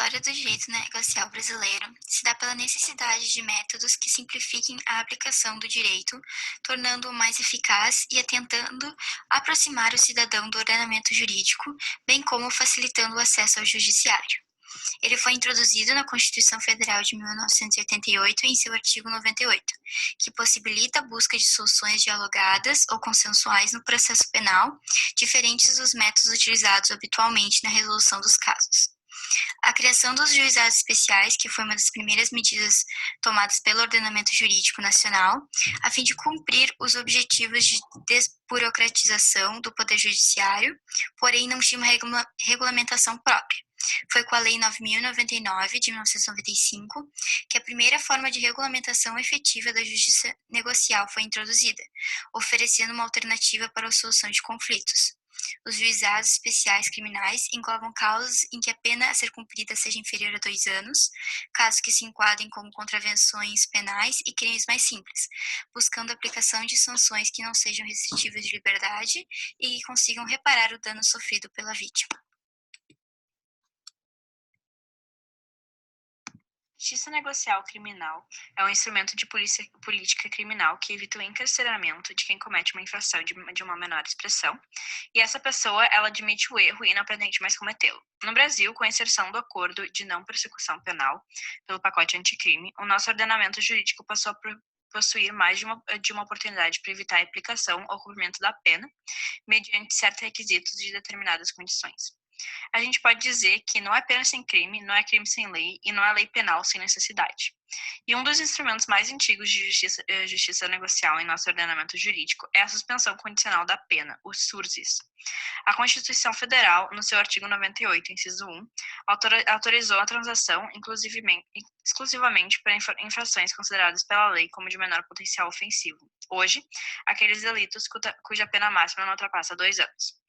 história do direito negocial brasileiro se dá pela necessidade de métodos que simplifiquem a aplicação do direito, tornando-o mais eficaz e tentando aproximar o cidadão do ordenamento jurídico, bem como facilitando o acesso ao judiciário. Ele foi introduzido na Constituição Federal de 1988 em seu artigo 98, que possibilita a busca de soluções dialogadas ou consensuais no processo penal, diferentes dos métodos utilizados habitualmente na resolução dos casos. A criação dos juizados especiais, que foi uma das primeiras medidas tomadas pelo ordenamento jurídico nacional, a fim de cumprir os objetivos de desburocratização do Poder Judiciário, porém não tinha uma regulamentação própria. Foi com a Lei 9.099, de 1995, que a primeira forma de regulamentação efetiva da justiça negocial foi introduzida, oferecendo uma alternativa para a solução de conflitos. Os juizados especiais criminais englobam causas em que a pena a ser cumprida seja inferior a 2 anos, casos que se enquadrem como contravenções penais e crimes mais simples, buscando a aplicação de sanções que não sejam restritivas de liberdade e que consigam reparar o dano sofrido pela vítima. Justiça negocial criminal é um instrumento de política criminal que evita o encarceramento de quem comete uma infração de uma menor expressão, e essa pessoa ela admite o erro e não pretende mais cometê-lo. No Brasil, com a inserção do Acordo de Não Persecução Penal pelo pacote anticrime, o nosso ordenamento jurídico passou a possuir mais de uma oportunidade para evitar a aplicação ou cumprimento da pena, mediante certos requisitos de determinadas condições. A gente pode dizer que não é pena sem crime, não é crime sem lei e não é lei penal sem necessidade. E um dos instrumentos mais antigos de justiça negocial em nosso ordenamento jurídico é a suspensão condicional da pena, o SURSIS. A Constituição Federal, no seu artigo 98, inciso 1, autorizou a transação exclusivamente para infrações consideradas pela lei como de menor potencial ofensivo. Hoje, aqueles delitos cuja pena máxima não ultrapassa 2 anos.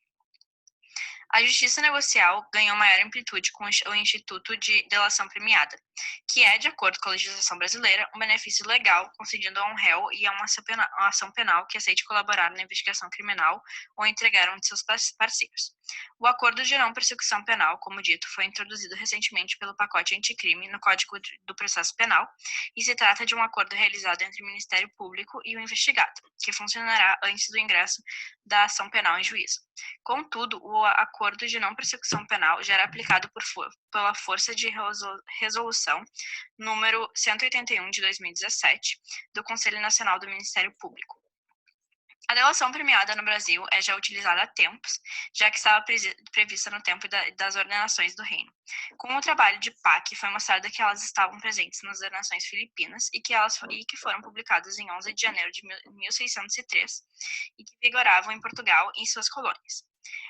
A justiça negocial ganhou maior amplitude com o Instituto de Delação Premiada, que é, de acordo com a legislação brasileira, um benefício legal concedido a um réu e a uma ação penal que aceite colaborar na investigação criminal ou entregar um de seus parceiros. O Acordo de Não Persecução Penal, como dito, foi introduzido recentemente pelo pacote anticrime no Código do Processo Penal e se trata de um acordo realizado entre o Ministério Público e o investigado, que funcionará antes do ingresso da ação penal em juízo. Contudo, o Acordo de Não Persecução Penal já era aplicado pela força de resolução número 181 de 2017 do Conselho Nacional do Ministério Público. A delação premiada no Brasil é já utilizada há tempos, já que estava prevista no tempo das ordenações do reino. Com o trabalho de PAC, foi mostrado que elas estavam presentes nas ordenações filipinas e que foram publicadas em 11 de janeiro de 1603 e que vigoravam em Portugal e em suas colônias.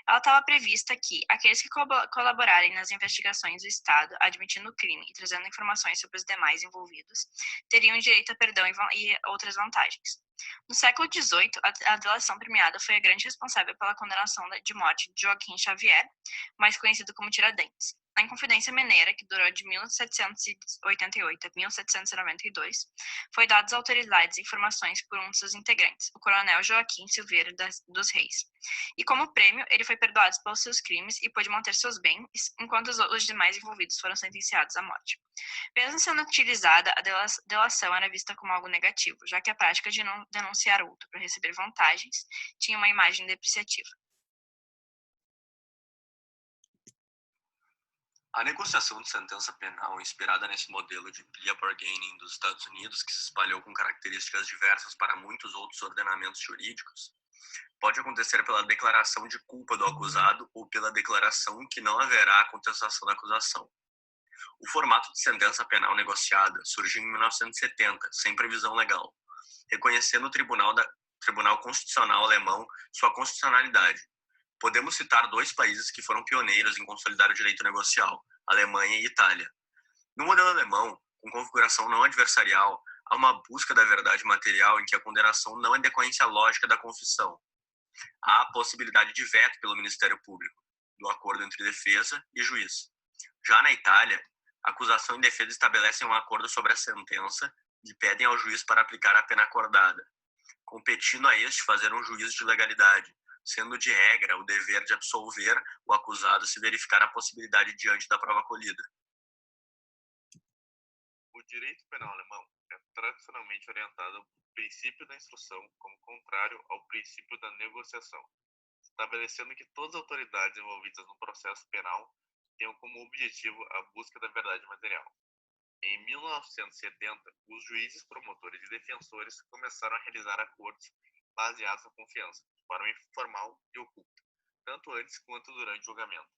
Ela estava prevista que aqueles que colaborarem nas investigações do Estado, admitindo o crime e trazendo informações sobre os demais envolvidos, teriam direito a perdão e outras vantagens. No século XVIII, a delação premiada foi a grande responsável pela condenação de morte de Joaquim Xavier, mais conhecido como Tiradentes. Na Inconfidência Mineira, que durou de 1788 a 1792, foi dadas às autoridades informações por um de seus integrantes, o coronel Joaquim Silveira dos Reis. E como prêmio, ele foi perdoado pelos seus crimes e pôde manter seus bens, enquanto os demais envolvidos foram sentenciados à morte. Mesmo sendo utilizada, a delação era vista como algo negativo, já que a prática de não denunciar outro para receber vantagens tinha uma imagem depreciativa. A negociação de sentença penal, inspirada nesse modelo de plea bargaining dos Estados Unidos, que se espalhou com características diversas para muitos outros ordenamentos jurídicos, pode acontecer pela declaração de culpa do acusado ou pela declaração que não haverá contestação da acusação. O formato de sentença penal negociada surgiu em 1970, sem previsão legal, reconhecendo o Tribunal Constitucional alemão sua constitucionalidade. Podemos citar 2 países que foram pioneiros em consolidar o direito negocial, Alemanha e Itália. No modelo alemão, com configuração não adversarial, há uma busca da verdade material em que a condenação não é decorrência lógica da confissão. Há a possibilidade de veto pelo Ministério Público, do acordo entre defesa e juiz. Já na Itália, a acusação e defesa estabelecem um acordo sobre a sentença e pedem ao juiz para aplicar a pena acordada, competindo a este fazer um juízo de legalidade, sendo de regra o dever de absolver o acusado se verificar a possibilidade diante da prova colhida. direito penal alemão é tradicionalmente orientado ao princípio da instrução como contrário ao princípio da negociação, estabelecendo que todas as autoridades envolvidas no processo penal tenham como objetivo a busca da verdade material. Em 1970, os juízes, promotores e defensores começaram a realizar acordos baseados na confiança, de forma informal e oculta, tanto antes quanto durante o julgamento.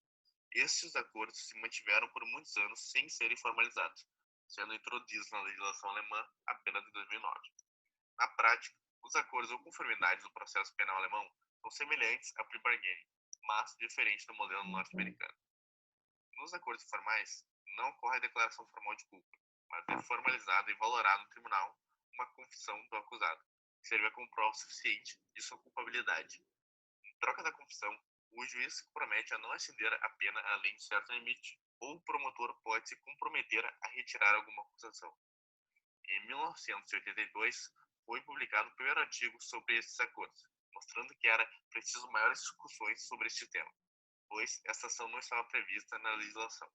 Estes acordos se mantiveram por muitos anos sem serem formalizados, sendo introduzidos na legislação alemã apenas em 2009. Na prática, os acordos ou conformidades do processo penal alemão são semelhantes a plea bargaining, mas diferentes do modelo norte-americano. Nos acordos formais, não ocorre a declaração formal de culpa, mas é formalizada e valorada no tribunal uma confissão do acusado, que serve como prova suficiente de sua culpabilidade. Em troca da confissão, o juiz se compromete a não exceder a pena além de certo limite, ou o promotor pode se comprometer a retirar alguma acusação. Em 1982, foi publicado o primeiro artigo sobre esses acordos, mostrando que era preciso maiores discussões sobre este tema, pois essa ação não estava prevista na legislação.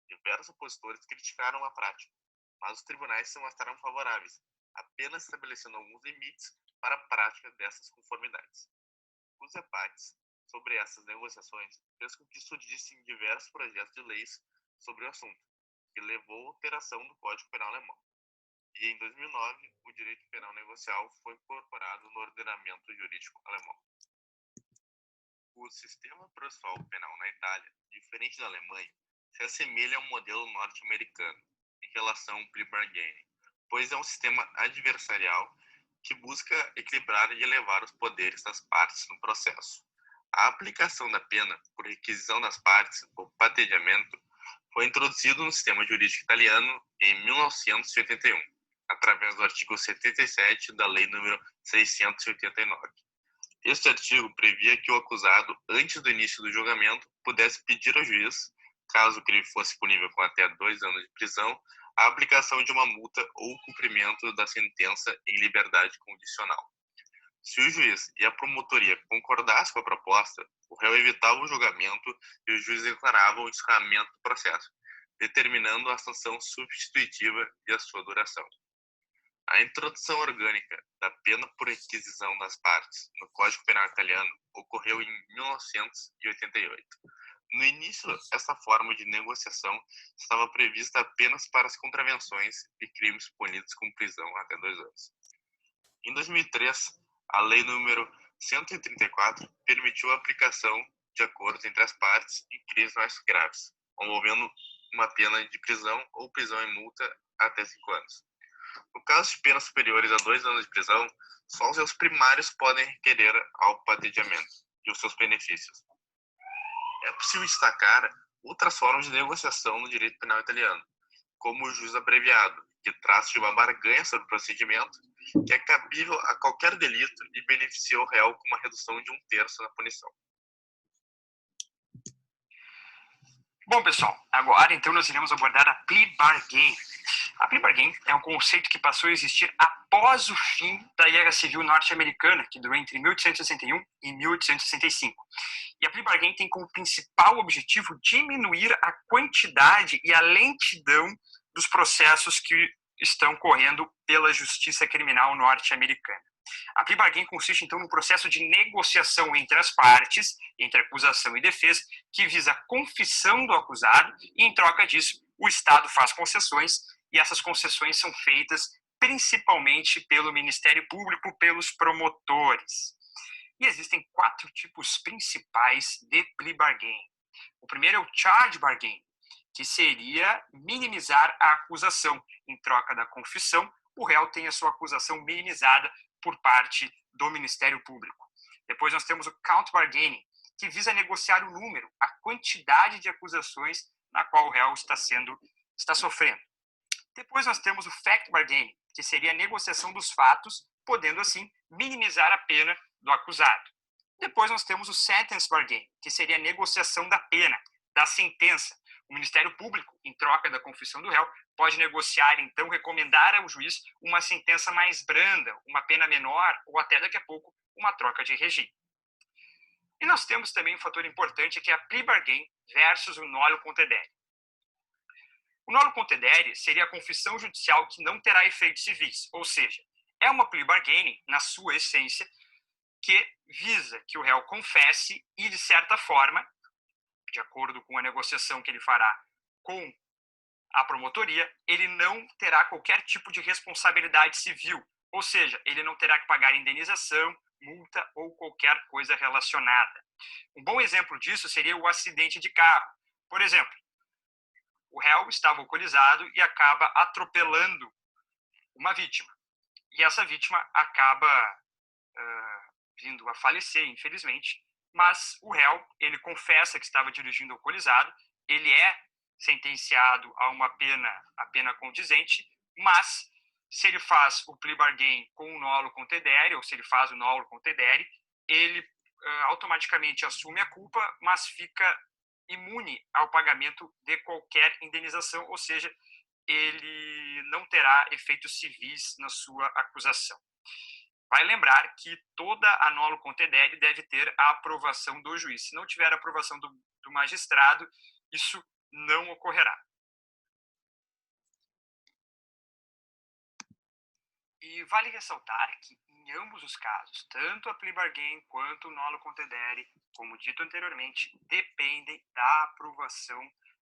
Diversos opositores criticaram a prática, mas os tribunais se mostraram favoráveis, apenas estabelecendo alguns limites para a prática dessas conformidades. Os debates sobre essas negociações fez com que surgissem diversos projetos de leis sobre o assunto, que levou à alteração do Código Penal alemão. E em 2009, o direito penal negocial foi incorporado no ordenamento jurídico alemão. O sistema processual penal na Itália, diferente da Alemanha, se assemelha ao modelo norte-americano em relação ao plea bargaining, pois é um sistema adversarial que busca equilibrar e elevar os poderes das partes no processo. A aplicação da pena por requisição das partes, ou patteggiamento, foi introduzido no sistema jurídico italiano em 1981, através do artigo 77 da Lei nº 689. Este artigo previa que o acusado, antes do início do julgamento, pudesse pedir ao juiz, caso o crime fosse punível com até 2 anos de prisão, a aplicação de uma multa ou o cumprimento da sentença em liberdade condicional. Se o juiz e a promotoria concordassem com a proposta, o réu evitava o julgamento e o juiz declarava o encerramento do processo, determinando a sanção substitutiva e a sua duração. A introdução orgânica da pena por requisição das partes no Código Penal italiano ocorreu em 1988. No início, essa forma de negociação estava prevista apenas para as contravenções e crimes punidos com prisão até 2 anos. Em 2003, a Lei nº 134 permitiu a aplicação de acordos entre as partes em crimes mais graves, envolvendo uma pena de prisão ou prisão e multa até 5 anos. No caso de penas superiores a 2 anos de prisão, só os réus primários podem requerer ao patteggiamento e os seus benefícios. É possível destacar outras formas de negociação no direito penal italiano, como o juízo abreviado, que trata de uma barganha sobre o procedimento, que é cabível a qualquer delito e beneficia o réu com uma redução de 1/3 na punição. Bom, pessoal, agora então nós iremos abordar a plea bargain. A plea bargain é um conceito que passou a existir após o fim da Guerra Civil Norte-Americana, que durou entre 1861 e 1865. E a plea bargain tem como principal objetivo diminuir a quantidade e a lentidão dos processos que estão correndo pela justiça criminal norte-americana. A plea bargain consiste, então, num processo de negociação entre as partes, entre acusação e defesa, que visa a confissão do acusado e, em troca disso, o Estado faz concessões e essas concessões são feitas principalmente pelo Ministério Público, pelos promotores. E existem 4 tipos principais de plea bargain. O primeiro é o charge bargain, que seria minimizar a acusação. Em troca da confissão, o réu tem a sua acusação minimizada por parte do Ministério Público. Depois nós temos o count bargaining, que visa negociar o número, a quantidade de acusações na qual o réu está sofrendo. Depois nós temos o fact bargaining, que seria a negociação dos fatos, podendo assim minimizar a pena do acusado. Depois nós temos o sentence bargaining, que seria a negociação da pena, da sentença. O Ministério Público, em troca da confissão do réu, pode negociar, então, recomendar ao juiz uma sentença mais branda, uma pena menor ou até daqui a pouco uma troca de regime. E nós temos também um fator importante que é a plea bargain versus o nolo contendere. O nolo contendere seria a confissão judicial que não terá efeitos civis, ou seja, é uma plea bargaining, na sua essência, que visa que o réu confesse e, de certa forma, de acordo com a negociação que ele fará com a promotoria, ele não terá qualquer tipo de responsabilidade civil, ou seja, ele não terá que pagar indenização, multa ou qualquer coisa relacionada. Um bom exemplo disso seria o acidente de carro. Por exemplo, o réu estava alcoolizado e acaba atropelando uma vítima. E essa vítima acaba vindo a falecer, infelizmente, mas o réu, ele confessa que estava dirigindo alcoolizado, ele é sentenciado a pena condizente, mas se ele faz o plea bargain com o nolo contendere, ou se ele faz o nolo contendere, ele automaticamente assume a culpa, mas fica imune ao pagamento de qualquer indenização, ou seja, ele não terá efeitos civis na sua acusação. Vai lembrar que toda a nolo contendere deve ter a aprovação do juiz. Se não tiver a aprovação do magistrado, isso não ocorrerá. E vale ressaltar que, em ambos os casos, tanto a plea bargain quanto o nolo contendere, como dito anteriormente, dependem da aprovação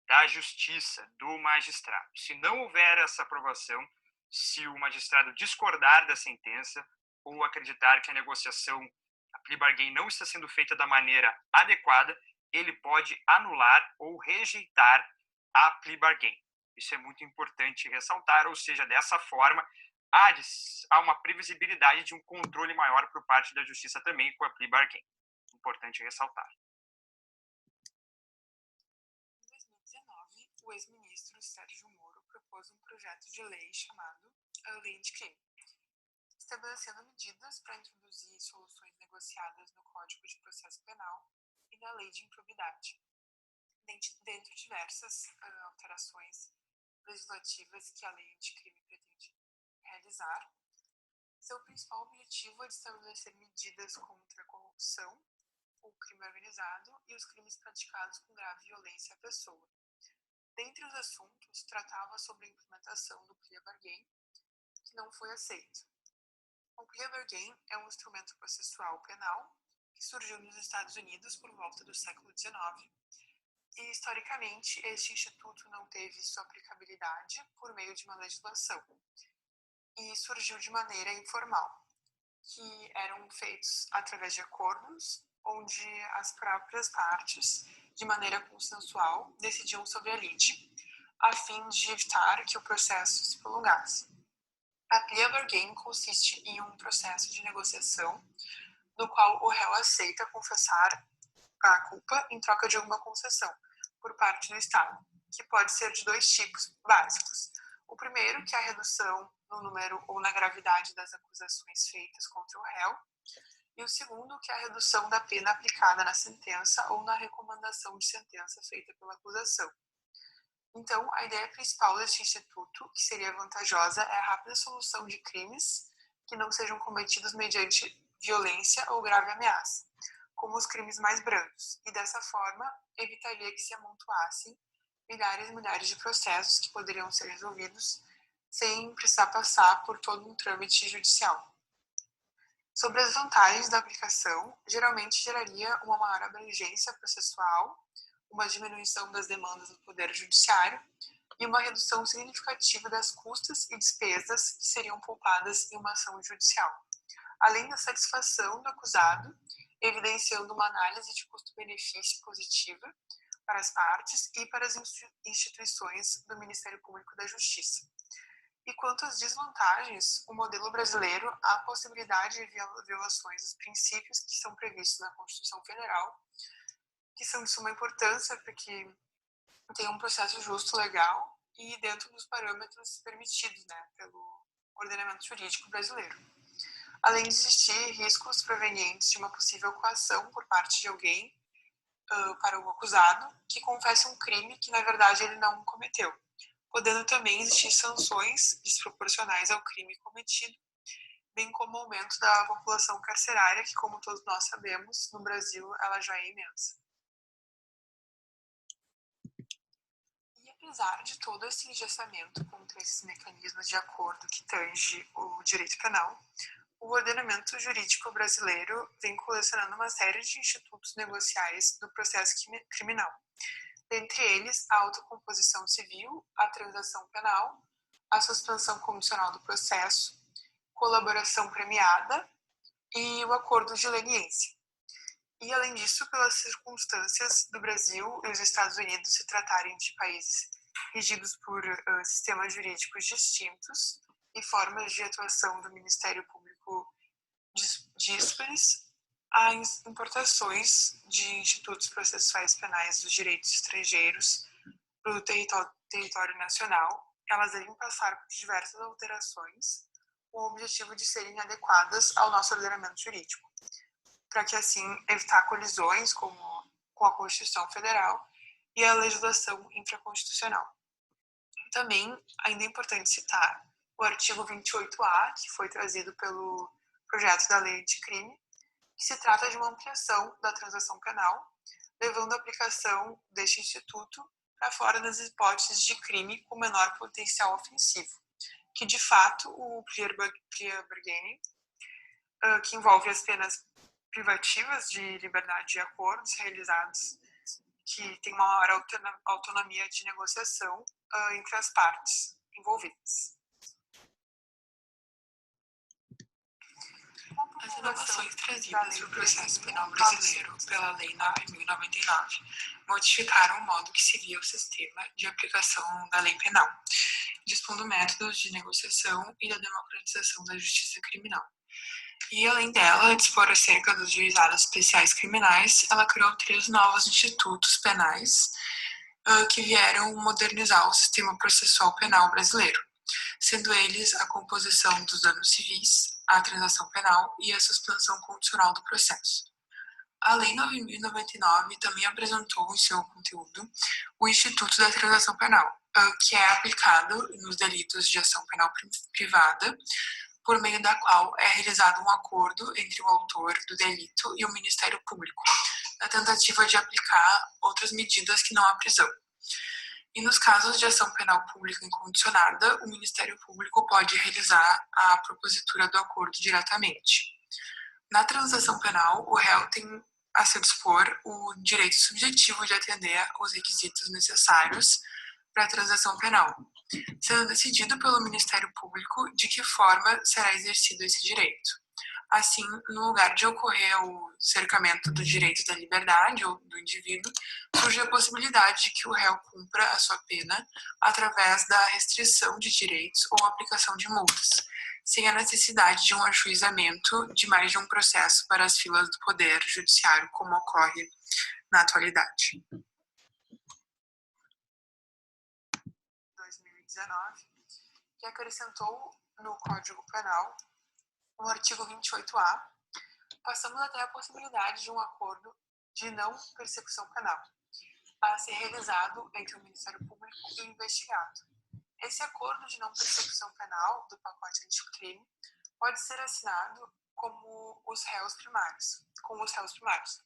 da justiça, do magistrado. Se não houver essa aprovação, se o magistrado discordar da sentença ou acreditar que a negociação, a plea bargain, não está sendo feita da maneira adequada, ele pode anular ou rejeitar a plea bargain. Isso é muito importante ressaltar, ou seja, dessa forma, há uma previsibilidade de um controle maior por parte da justiça também com a plea bargain. Importante ressaltar. Em 2019, o ex-ministro Sérgio Moro propôs um projeto de lei chamado a Lei Anticrime, estabelecendo medidas para introduzir soluções negociadas no Código de Processo Penal e na Lei de Improbidade, dentre diversas alterações legislativas que a Lei Anticrime pretende realizar. Seu principal objetivo é de estabelecer medidas contra a corrupção, o crime organizado e os crimes praticados com grave violência à pessoa. Dentre os assuntos, tratava sobre a implementação do plea bargain, que não foi aceito. O plea bargain é um instrumento processual penal que surgiu nos Estados Unidos por volta do século XIX e, historicamente, este instituto não teve sua aplicabilidade por meio de uma legislação e surgiu de maneira informal, que eram feitos através de acordos onde as próprias partes, de maneira consensual, decidiam sobre a lide, a fim de evitar que o processo se prolongasse. A plea bargain consiste em um processo de negociação no qual o réu aceita confessar a culpa em troca de alguma concessão por parte do Estado, que pode ser de dois tipos básicos. O primeiro, que é a redução no número ou na gravidade das acusações feitas contra o réu, e o segundo, que é a redução da pena aplicada na sentença ou na recomendação de sentença feita pela acusação. Então, a ideia principal deste instituto, que seria vantajosa, é a rápida solução de crimes que não sejam cometidos mediante violência ou grave ameaça, como os crimes mais brandos, e dessa forma evitaria que se amontoassem milhares e milhares de processos que poderiam ser resolvidos sem precisar passar por todo um trâmite judicial. Sobre as vantagens da aplicação, geralmente geraria uma maior abrangência processual, uma diminuição das demandas do Poder Judiciário e uma redução significativa das custas e despesas que seriam poupadas em uma ação judicial, além da satisfação do acusado, evidenciando uma análise de custo-benefício positiva para as partes e para as instituições do Ministério Público da Justiça. E quanto às desvantagens, o modelo brasileiro há a possibilidade de violações dos princípios que são previstos na Constituição Federal, que são de suma importância porque tem um processo justo, legal e dentro dos parâmetros permitidos, pelo ordenamento jurídico brasileiro. Além de existir riscos provenientes de uma possível coação por parte de alguém para o acusado que confesse um crime que, na verdade, ele não cometeu, podendo também existir sanções desproporcionais ao crime cometido, bem como o aumento da população carcerária, que, como todos nós sabemos, no Brasil ela já é imensa. E apesar de todo esse engessamento contra esses mecanismos de acordo que tange o direito penal, o ordenamento jurídico brasileiro vem colecionando uma série de institutos negociais do processo criminal. Dentre eles, a autocomposição civil, a transação penal, a suspensão condicional do processo, colaboração premiada e o acordo de leniência. E, além disso, pelas circunstâncias do Brasil e os Estados Unidos se tratarem de países regidos por sistemas jurídicos distintos e formas de atuação do Ministério Público díspares, há importações de institutos processuais penais dos direitos estrangeiros para o território nacional. Elas devem passar por diversas alterações com o objetivo de serem adequadas ao nosso ordenamento jurídico, para que assim evitar colisões com a Constituição Federal e a legislação infraconstitucional. Também ainda é importante citar o artigo 28A, que foi trazido pelo projeto da Lei Anticrime, que se trata de uma ampliação da transação penal, levando a aplicação deste instituto para fora das hipóteses de crime com menor potencial ofensivo, que de fato o plea bargaining, que envolve as penas privativas de liberdade de acordos realizados, que tem uma maior autonomia de negociação entre as partes envolvidas. As inovações trazidas para o processo penal brasileiro pela Lei 9.099 modificaram o modo que se via o sistema de aplicação da lei penal, dispondo métodos de negociação e da democratização da justiça criminal. E, além dela, dispor acerca dos juizados especiais criminais, ela criou 3 novos institutos penais que vieram modernizar o sistema processual penal brasileiro, sendo eles a composição dos danos civis, a transação penal e a suspensão condicional do processo. A Lei 9.099 também apresentou em seu conteúdo o Instituto da Transação Penal, que é aplicado nos delitos de ação penal privada, por meio da qual é realizado um acordo entre o autor do delito e o Ministério Público, na tentativa de aplicar outras medidas que não a prisão. E nos casos de ação penal pública incondicionada, o Ministério Público pode realizar a propositura do acordo diretamente. Na transação penal, o réu tem a seu dispor o direito subjetivo de atender aos requisitos necessários para a transação penal, sendo decidido pelo Ministério Público de que forma será exercido esse direito. Assim, no lugar de ocorrer o cercamento do direito da liberdade ou do indivíduo, surge a possibilidade de que o réu cumpra a sua pena através da restrição de direitos ou aplicação de multas, sem a necessidade de um ajuizamento de mais de um processo para as filas do Poder Judiciário, como ocorre na atualidade. 2019, que acrescentou no Código Penal no artigo 28A, passamos até a possibilidade de um acordo de não persecução penal a ser realizado entre o Ministério Público e o investigado. Esse acordo de não persecução penal do pacote anticrime pode ser assinado com os réus primários,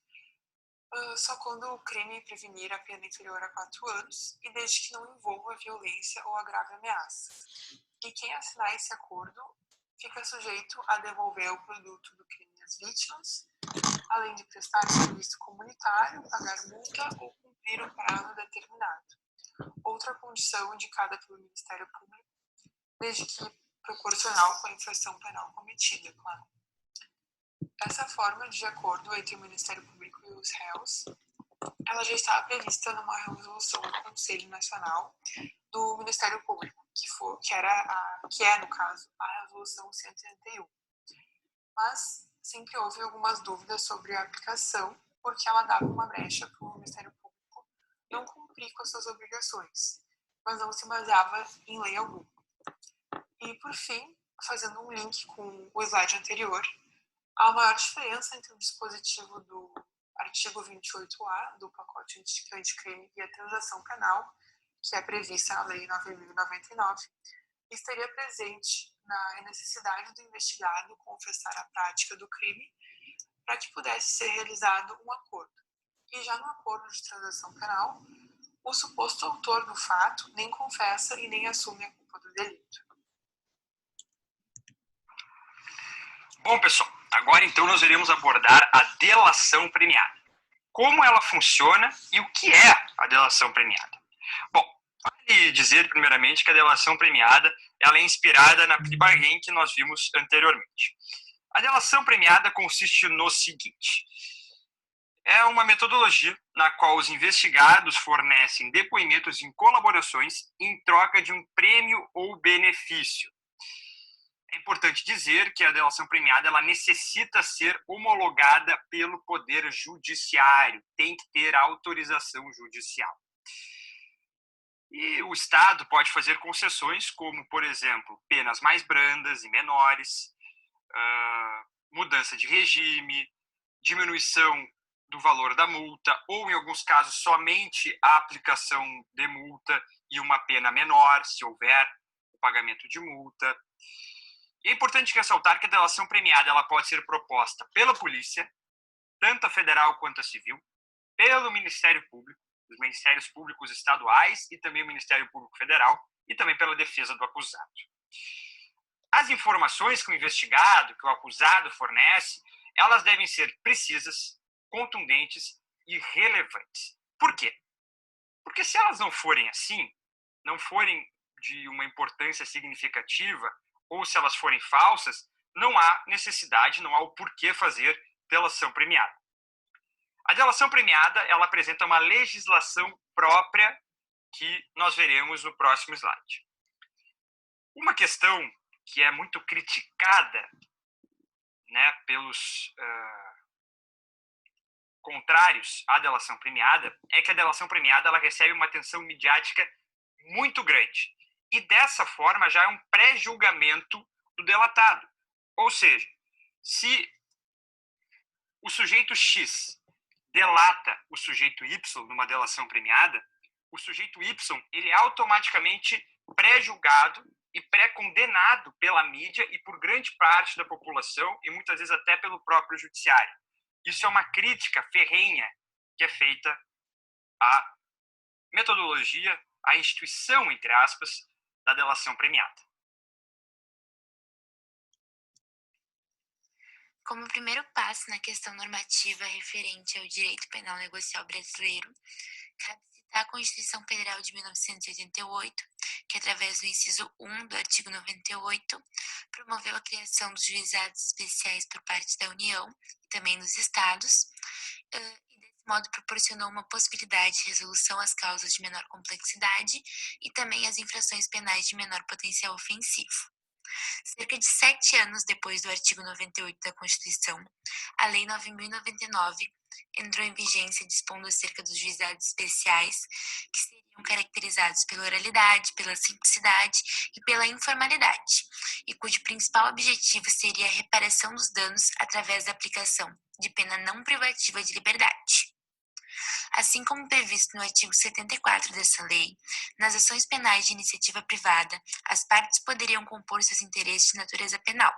só quando o crime prevenir a pena inferior a 4 anos e desde que não envolva violência ou a grave ameaça. E quem assinar esse acordo fica sujeito a devolver o produto do crime às vítimas, além de prestar serviço comunitário, pagar multa ou cumprir um prazo determinado. Outra condição indicada pelo Ministério Público, desde que proporcional com a infração penal cometida, claro. Essa forma de acordo entre o Ministério Público e os réus, ela já estava prevista numa resolução do Conselho Nacional do Ministério Público, que é, no caso, a Resolução 131. Mas sempre houve algumas dúvidas sobre a aplicação, porque ela dava uma brecha para o Ministério Público não cumprir com as suas obrigações, mas não se baseava em lei alguma. E, por fim, fazendo um link com o slide anterior, há uma maior diferença entre o dispositivo do artigo 28A do pacote anticrime e a transação penal, que é prevista na Lei 9.099, estaria presente na necessidade do investigado confessar a prática do crime para que pudesse ser realizado um acordo. E já no acordo de transação penal, o suposto autor do fato nem confessa e nem assume a culpa do delito. Bom, pessoal, agora então nós iremos abordar a delação premiada. Como ela funciona e o que é a delação premiada? Bom, vale dizer primeiramente que a delação premiada ela é inspirada na plea bargain que nós vimos anteriormente. A delação premiada consiste no seguinte: é uma metodologia na qual os investigados fornecem depoimentos em colaborações em troca de um prêmio ou benefício. É importante dizer que a delação premiada ela necessita ser homologada pelo Poder Judiciário, tem que ter autorização judicial. E o Estado pode fazer concessões como, por exemplo, penas mais brandas e menores, mudança de regime, diminuição do valor da multa, ou, em alguns casos, somente a aplicação de multa e uma pena menor, se houver o pagamento de multa. E é importante ressaltar que a delação premiada ela pode ser proposta pela polícia, tanto a federal quanto a civil, pelo Ministério Público, os Ministérios Públicos estaduais e também o Ministério Público Federal, e também pela defesa do acusado. As informações que o investigado, que o acusado fornece, elas devem ser precisas, contundentes e relevantes. Por quê? Porque se elas não forem assim, não forem de uma importância significativa, ou se elas forem falsas, não há necessidade, não há o porquê fazer delação premiada. A delação premiada, ela apresenta uma legislação própria que nós veremos no próximo slide. Uma questão que é muito criticada, né, pelos contrários à delação premiada é que a delação premiada ela recebe uma atenção midiática muito grande. E dessa forma já é um pré-julgamento do delatado. Ou seja, se o sujeito X delata o sujeito Y numa delação premiada, o sujeito Y ele é automaticamente pré-julgado e pré-condenado pela mídia e por grande parte da população e muitas vezes até pelo próprio judiciário. Isso é uma crítica ferrenha que é feita à metodologia, à instituição, entre aspas, da delação premiada. Como primeiro passo na questão normativa referente ao direito penal negocial brasileiro, cabe citar a Constituição Federal de 1988, que, através do inciso 1 do artigo 98, promoveu a criação dos juizados especiais por parte da União e também dos Estados, e desse modo proporcionou uma possibilidade de resolução às causas de menor complexidade e também às infrações penais de menor potencial ofensivo. Cerca de 7 anos depois do artigo 98 da Constituição, a Lei 9.099 entrou em vigência dispondo acerca dos juizados especiais, que seriam caracterizados pela oralidade, pela simplicidade e pela informalidade, e cujo principal objetivo seria a reparação dos danos através da aplicação de pena não privativa de liberdade. Assim como previsto no artigo 74 dessa lei, nas ações penais de iniciativa privada, as partes poderiam compor seus interesses de natureza penal.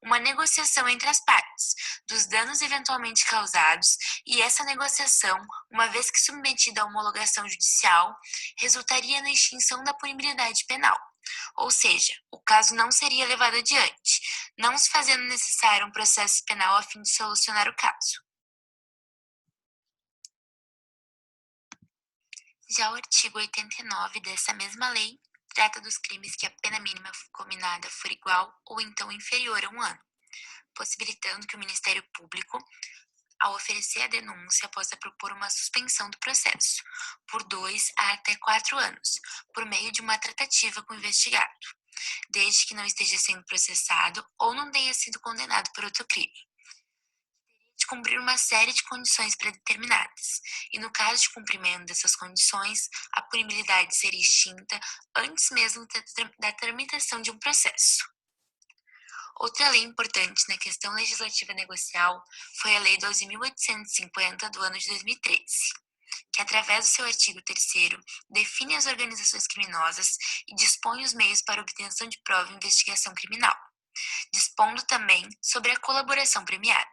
Uma negociação entre as partes, dos danos eventualmente causados, e essa negociação, uma vez que submetida à homologação judicial, resultaria na extinção da punibilidade penal. Ou seja, o caso não seria levado adiante, não se fazendo necessário um processo penal a fim de solucionar o caso. Já o artigo 89 dessa mesma lei trata dos crimes que a pena mínima combinada for igual ou então inferior a 1 ano, possibilitando que o Ministério Público, ao oferecer a denúncia, possa propor uma suspensão do processo, por 2 a até 4 anos, por meio de uma tratativa com o investigado, desde que não esteja sendo processado ou não tenha sido condenado por outro crime. De cumprir uma série de condições predeterminadas, e no caso de cumprimento dessas condições, a punibilidade seria extinta antes mesmo da tramitação de um processo. Outra lei importante na questão legislativa negocial foi a Lei 12.850 do ano de 2013, que, através do seu artigo 3º, define as organizações criminosas e dispõe os meios para obtenção de prova e investigação criminal, dispondo também sobre a colaboração premiada.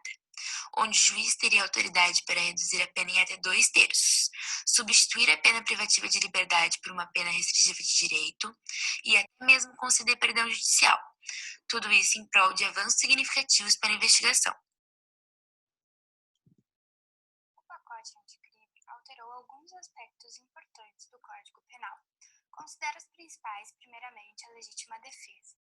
onde o juiz teria autoridade para reduzir a pena em até 2/3, substituir a pena privativa de liberdade por uma pena restritiva de direito e até mesmo conceder perdão judicial. Tudo isso em prol de avanços significativos para a investigação. O pacote anticrime alterou alguns aspectos importantes do Código Penal. Considera os principais, primeiramente, a legítima defesa.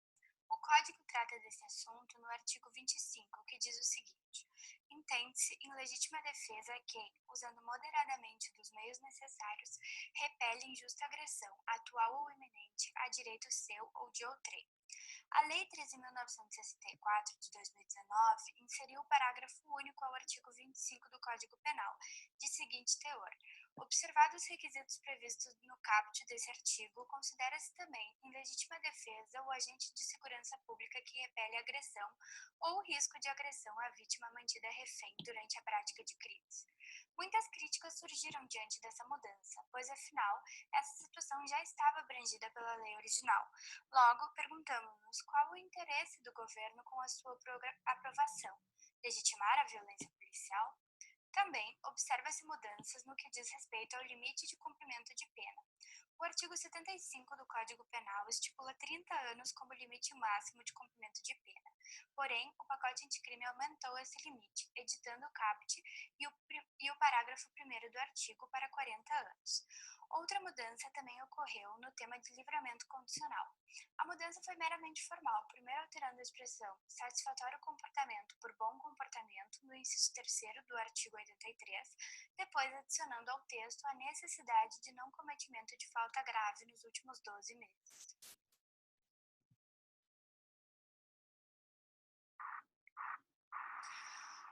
O Código trata desse assunto no artigo 25, que diz o seguinte: entende-se em legítima defesa quem, usando moderadamente dos meios necessários, repele injusta agressão, atual ou iminente, a direito seu ou de outrem. A Lei 13.964, de 2019, inseriu o parágrafo único ao artigo 25 do Código Penal, de seguinte teor: observados os requisitos previstos no caput desse artigo, considera-se também em legítima defesa o agente de segurança pública que repele agressão ou risco de agressão à vítima mantida refém durante a prática de crimes. Muitas críticas surgiram diante dessa mudança, pois, afinal, essa situação já estava abrangida pela lei original. Logo, perguntamos-nos qual o interesse do governo com a sua aprovação: legitimar a violência policial? Também observa-se mudanças no que diz respeito ao limite de cumprimento de pena. O artigo 75 do Código Penal estipula 30 anos como limite máximo de cumprimento de pena. Porém, o pacote anticrime aumentou esse limite, editando o caput e o parágrafo 1º do artigo para 40 anos. Outra mudança também ocorreu no tema de livramento condicional. A mudança foi meramente formal, primeiro alterando a expressão satisfatório comportamento por bom comportamento no inciso 3º do artigo 83, depois adicionando ao texto a necessidade de não cometimento de falta grave nos últimos 12 meses.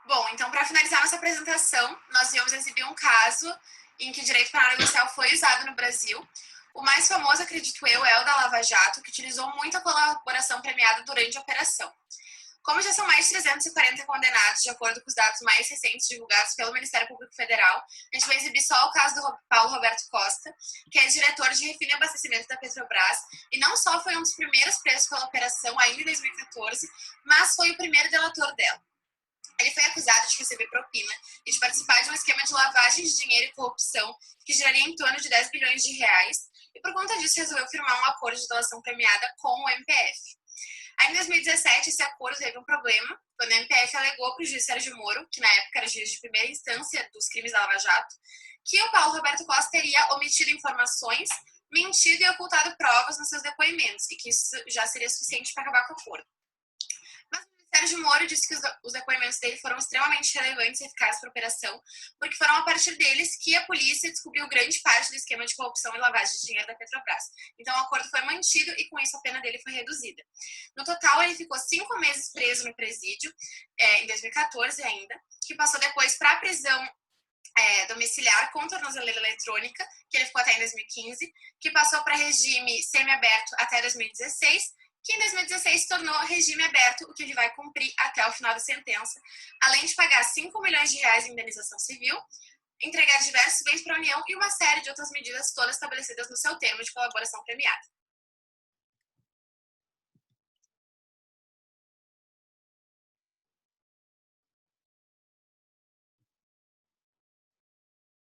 Bom, então, para finalizar nossa apresentação, nós viemos exibir um caso em que o direito penal negocial foi usado no Brasil. O mais famoso, acredito eu, é o da Lava Jato, que utilizou muito a colaboração premiada durante a operação. Como já são mais de 340 condenados, de acordo com os dados mais recentes divulgados pelo Ministério Público Federal, a gente vai exibir só o caso do Paulo Roberto Costa, que é diretor de refino e abastecimento da Petrobras, e não só foi um dos primeiros presos pela operação ainda em 2014, mas foi o primeiro delator dela. Ele foi acusado de receber propina e de participar de um esquema de lavagem de dinheiro e corrupção que geraria em torno de 10 bilhões de reais, e por conta disso resolveu firmar um acordo de delação premiada com o MPF. Aí, em 2017, esse acordo teve um problema, quando o MPF alegou para o juiz Sérgio Moro, que na época era juiz de primeira instância dos crimes da Lava Jato, que o Paulo Roberto Costa teria omitido informações, mentido e ocultado provas nos seus depoimentos, e que isso já seria suficiente para acabar com o acordo. Sérgio Moro disse que os depoimentos dele foram extremamente relevantes e eficazes para a operação, porque foram a partir deles que a polícia descobriu grande parte do esquema de corrupção e lavagem de dinheiro da Petrobras. Então, o acordo foi mantido e, com isso, a pena dele foi reduzida. No total, ele ficou 5 meses preso no presídio, em 2014 ainda, que passou depois para a prisão domiciliar com tornozeleira eletrônica, que ele ficou até em 2015, que passou para regime semiaberto até 2016, que em 2016 se tornou regime aberto, o que ele vai cumprir até o final da sentença, além de pagar 5 milhões de reais em indenização civil, entregar diversos bens para a União e uma série de outras medidas todas estabelecidas no seu termo de colaboração premiada.